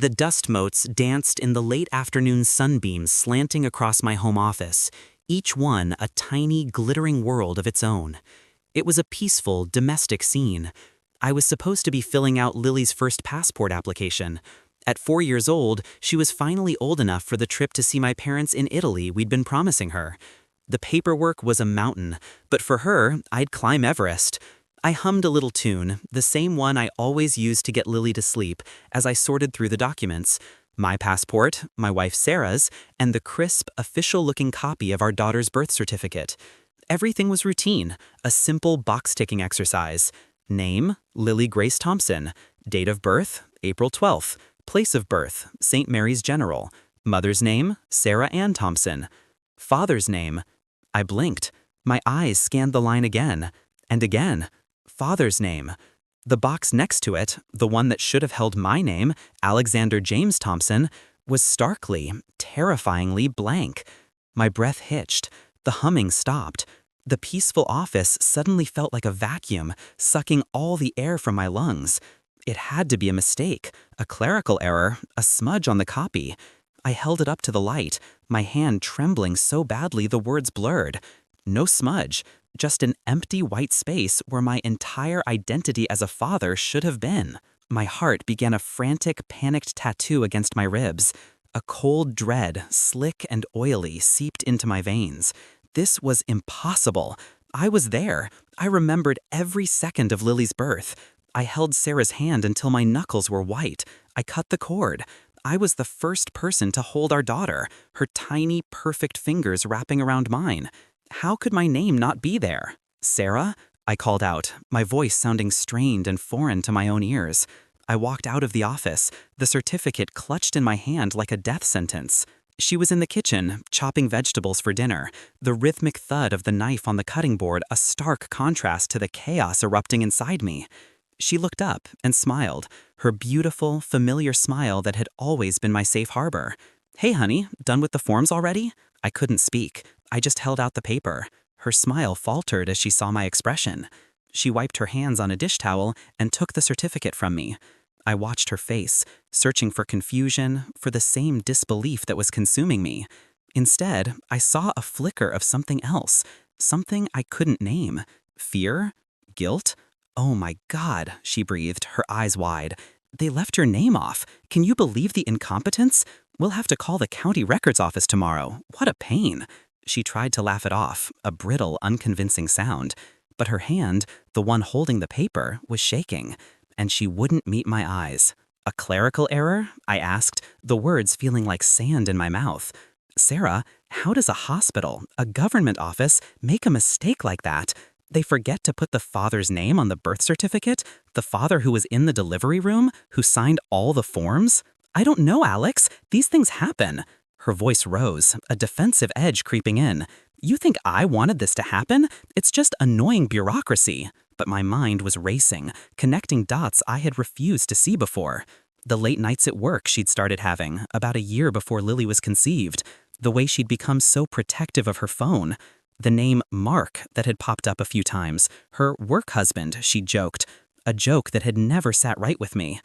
The dust motes danced in the late afternoon sunbeams slanting across my home office, each one a tiny, glittering world of its own. It was a peaceful, domestic scene. I was supposed to be filling out Lily's first passport application. At 4 years old, she was finally old enough for the trip to see my parents in Italy we'd been promising her. The paperwork was a mountain, but for her, I'd climb Everest. I hummed a little tune, the same one I always used to get Lily to sleep, as I sorted through the documents. My passport, my wife Sarah's, and the crisp, official-looking copy of our daughter's birth certificate. Everything was routine, a simple box-ticking exercise. Name, Lily Grace Thompson. Date of birth, April 12th. Place of birth, St. Mary's General. Mother's name, Sarah Ann Thompson. Father's name. I blinked. My eyes scanned the line again. And again. Father's name. The box next to it, the one that should have held my name, Alexander James Thompson, was starkly, terrifyingly blank. My breath hitched. The humming stopped. The peaceful office suddenly felt like a vacuum, sucking all the air from my lungs. It had to be a mistake, a clerical error, a smudge on the copy. I held it up to the light, my hand trembling so badly the words blurred. No smudge, just an empty white space where my entire identity as a father should have been. My heart began a frantic, panicked tattoo against my ribs. A cold dread, slick and oily, seeped into my veins. This was impossible. I was there. I remembered every second of Lily's birth. I held Sarah's hand until my knuckles were white. I cut the cord. I was the first person to hold our daughter, her tiny, perfect fingers wrapping around mine. How could my name not be there? Sarah? I called out, my voice sounding strained and foreign to my own ears. I walked out of the office, the certificate clutched in my hand like a death sentence. She was in the kitchen, chopping vegetables for dinner, the rhythmic thud of the knife on the cutting board a stark contrast to the chaos erupting inside me. She looked up and smiled, her beautiful, familiar smile that had always been my safe harbor. "Hey, honey, done with the forms already?" I couldn't speak. I just held out the paper. Her smile faltered as she saw my expression. She wiped her hands on a dish towel and took the certificate from me. I watched her face, searching for confusion, for the same disbelief that was consuming me. Instead, I saw a flicker of something else, something I couldn't name. Fear? Guilt? "Oh my God," she breathed, her eyes wide. "They left your name off. Can you believe the incompetence? We'll have to call the county records office tomorrow. What a pain." She tried to laugh it off, a brittle, unconvincing sound. But her hand, the one holding the paper, was shaking, and she wouldn't meet my eyes. "A clerical error?" I asked, the words feeling like sand in my mouth. "Sarah, how does a hospital, a government office, make a mistake like that? They forget to put the father's name on the birth certificate? The father who was in the delivery room, who signed all the forms? I don't know, Alex. These things happen." Her voice rose, a defensive edge creeping in. "You think I wanted this to happen? It's just annoying bureaucracy." But my mind was racing, connecting dots I had refused to see before. The late nights at work she'd started having, about a year before Lily was conceived. The way she'd become so protective of her phone. The name Mark that had popped up a few times. Her work husband, she joked. A joke that had never sat right with me.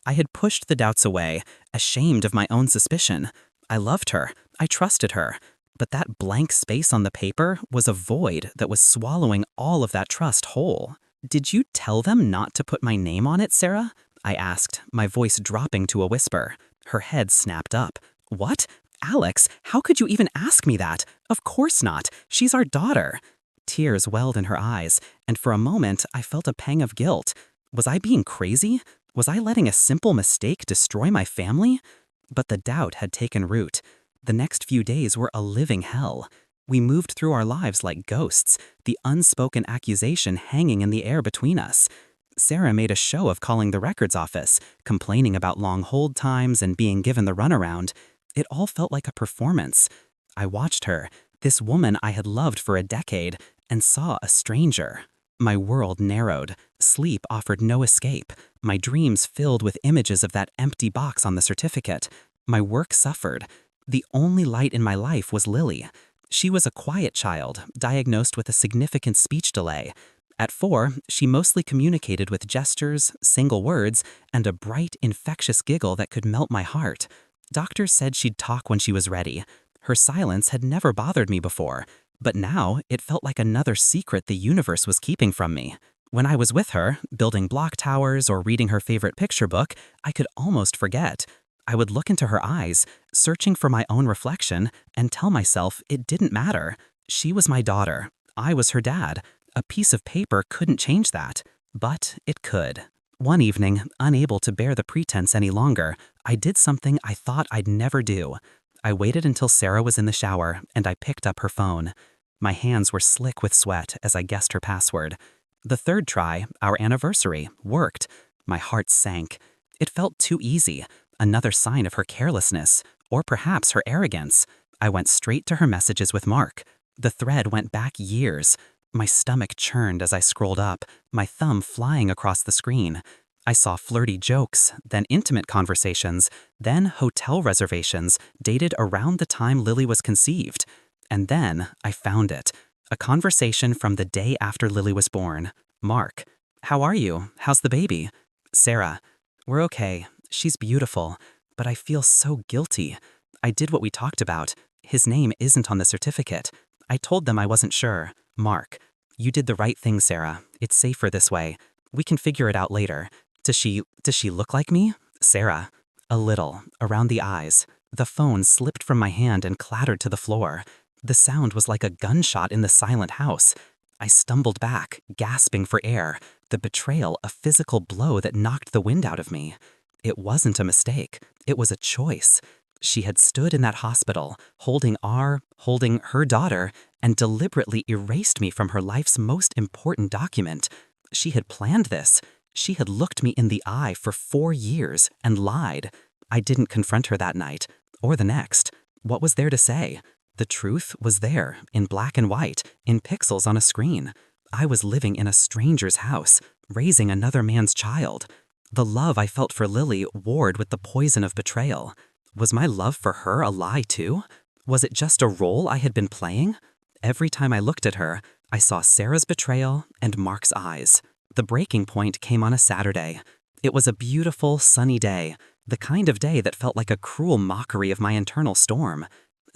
I had pushed the doubts away, ashamed of my own suspicion. I loved her. I trusted her. But that blank space on the paper was a void that was swallowing all of that trust whole. "Did you tell them not to put my name on it, Sarah?" I asked, my voice dropping to a whisper. Her head snapped up. "What? Alex, how could you even ask me that? Of course not. She's our daughter." Tears welled in her eyes, and for a moment I felt a pang of guilt. Was I being crazy? Was I letting a simple mistake destroy my family? But the doubt had taken root. The next few days were a living hell. We moved through our lives like ghosts, the unspoken accusation hanging in the air between us. Sarah made a show of calling the records office, complaining about long hold times and being given the runaround. It all felt like a performance. I watched her, this woman I had loved for a decade, and saw a stranger. My world narrowed. Sleep offered no escape. My dreams filled with images of that empty box on the certificate. My work suffered. The only light in my life was Lily. She was a quiet child, diagnosed with a significant speech delay. At 4, she mostly communicated with gestures, single words, and a bright, infectious giggle that could melt my heart. Doctors said she'd talk when she was ready. Her silence had never bothered me before, but now it felt like another secret the universe was keeping from me. When I was with her, building block towers or reading her favorite picture book, I could almost forget. I would look into her eyes, searching for my own reflection, and tell myself it didn't matter. She was my daughter. I was her dad. A piece of paper couldn't change that, but it could. One evening, unable to bear the pretense any longer, I did something I thought I'd never do. I waited until Sarah was in the shower, and I picked up her phone. My hands were slick with sweat as I guessed her password. The third try, our anniversary, worked. My heart sank. It felt too easy, another sign of her carelessness, or perhaps her arrogance. I went straight to her messages with Mark. The thread went back years. My stomach churned as I scrolled up, my thumb flying across the screen. I saw flirty jokes, then intimate conversations, then hotel reservations dated around the time Lily was conceived. And then I found it. A conversation from the day after Lily was born. Mark: "How are you? How's the baby?" Sarah: "We're okay. She's beautiful, but I feel so guilty. I did what we talked about. His name isn't on the certificate. I told them I wasn't sure." Mark: "You did the right thing, Sarah. It's safer this way. We can figure it out later. Does she look like me?" Sarah: "A little, around the eyes." The phone slipped from my hand and clattered to the floor. The sound was like a gunshot in the silent house. I stumbled back, gasping for air, the betrayal a physical blow that knocked the wind out of me. It wasn't a mistake. It was a choice. She had stood in that hospital, holding her daughter, and deliberately erased me from her life's most important document. She had planned this. She had looked me in the eye for 4 years and lied. I didn't confront her that night, or the next. What was there to say? The truth was there, in black and white, in pixels on a screen. I was living in a stranger's house, raising another man's child. The love I felt for Lily warred with the poison of betrayal. Was my love for her a lie too? Was it just a role I had been playing? Every time I looked at her, I saw Sarah's betrayal and Mark's eyes. The breaking point came on a Saturday. It was a beautiful, sunny day, the kind of day that felt like a cruel mockery of my internal storm.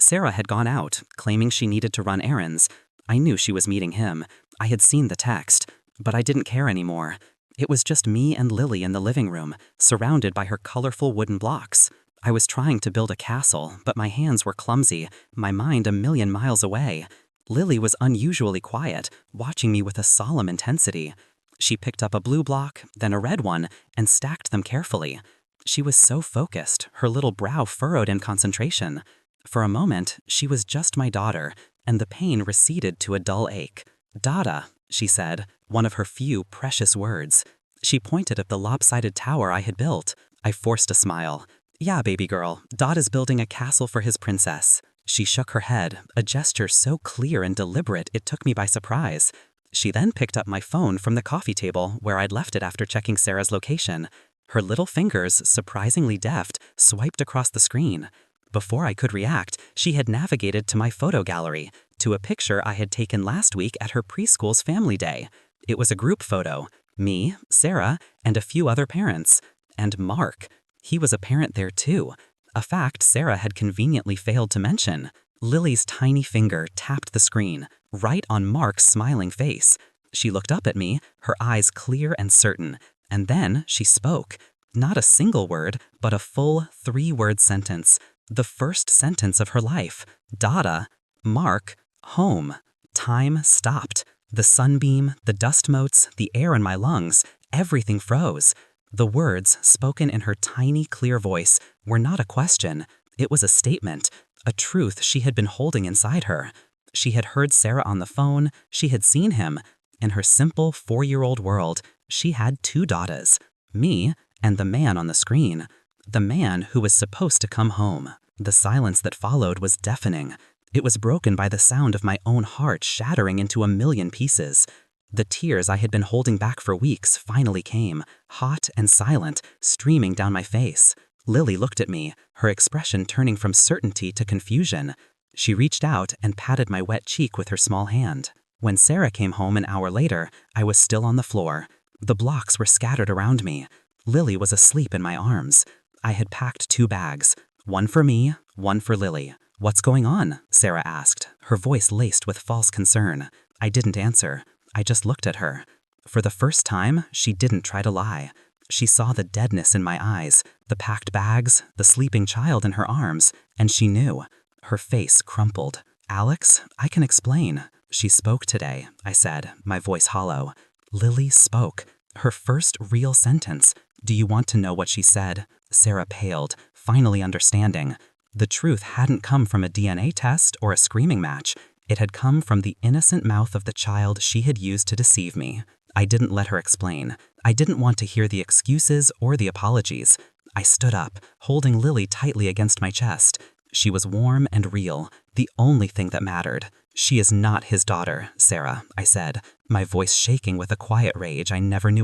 Sarah had gone out, claiming she needed to run errands. I knew she was meeting him. I had seen the text, but I didn't care anymore. It was just me and Lily in the living room, surrounded by her colorful wooden blocks. I was trying to build a castle, but my hands were clumsy, my mind a million miles away. Lily was unusually quiet, watching me with a solemn intensity. She picked up a blue block, then a red one, and stacked them carefully. She was so focused, her little brow furrowed in concentration. For a moment, she was just my daughter, and the pain receded to a dull ache. "Dada," she said, one of her few precious words. She pointed at the lopsided tower I had built. I forced a smile. "Yeah, baby girl, Dada's building a castle for his princess." She shook her head, a gesture so clear and deliberate it took me by surprise. She then picked up my phone from the coffee table where I'd left it after checking Sarah's location. Her little fingers, surprisingly deft, swiped across the screen. Before I could react, she had navigated to my photo gallery, to a picture I had taken last week at her preschool's family day. It was a group photo. Me, Sarah, and a few other parents. And Mark. He was a parent there too. A fact Sarah had conveniently failed to mention. Lily's tiny finger tapped the screen, right on Mark's smiling face. She looked up at me, her eyes clear and certain, and then she spoke. Not a single word, but a full 3-word sentence. The first sentence of her life. Dada, Mark, home. Time stopped. The sunbeam, the dust motes, the air in my lungs, everything froze. The words, spoken in her tiny, clear voice, were not a question. It was a statement, a truth she had been holding inside her. She had heard Sarah on the phone, she had seen him. In her simple 4-year-old world, she had 2 daughters, me and the man on the screen. The man who was supposed to come home. The silence that followed was deafening. It was broken by the sound of my own heart shattering into a million pieces. The tears I had been holding back for weeks finally came, hot and silent, streaming down my face. Lily looked at me, her expression turning from certainty to confusion. She reached out and patted my wet cheek with her small hand. When Sarah came home an hour later, I was still on the floor. The blocks were scattered around me. Lily was asleep in my arms. I had packed 2 bags, one for me, one for Lily. "What's going on?" Sarah asked, her voice laced with false concern. I didn't answer. I just looked at her. For the first time, she didn't try to lie. She saw the deadness in my eyes, the packed bags, the sleeping child in her arms, and she knew. Her face crumpled. "Alex, I can explain." "She spoke today," I said, my voice hollow. Lily spoke. Her first real sentence. "Do you want to know what she said?" Sarah paled, finally understanding. The truth hadn't come from a DNA test or a screaming match. It had come from the innocent mouth of the child she had used to deceive me. I didn't let her explain. I didn't want to hear the excuses or the apologies. I stood up, holding Lily tightly against my chest. She was warm and real, the only thing that mattered. "She is not his daughter, Sarah," I said, my voice shaking with a quiet rage I never knew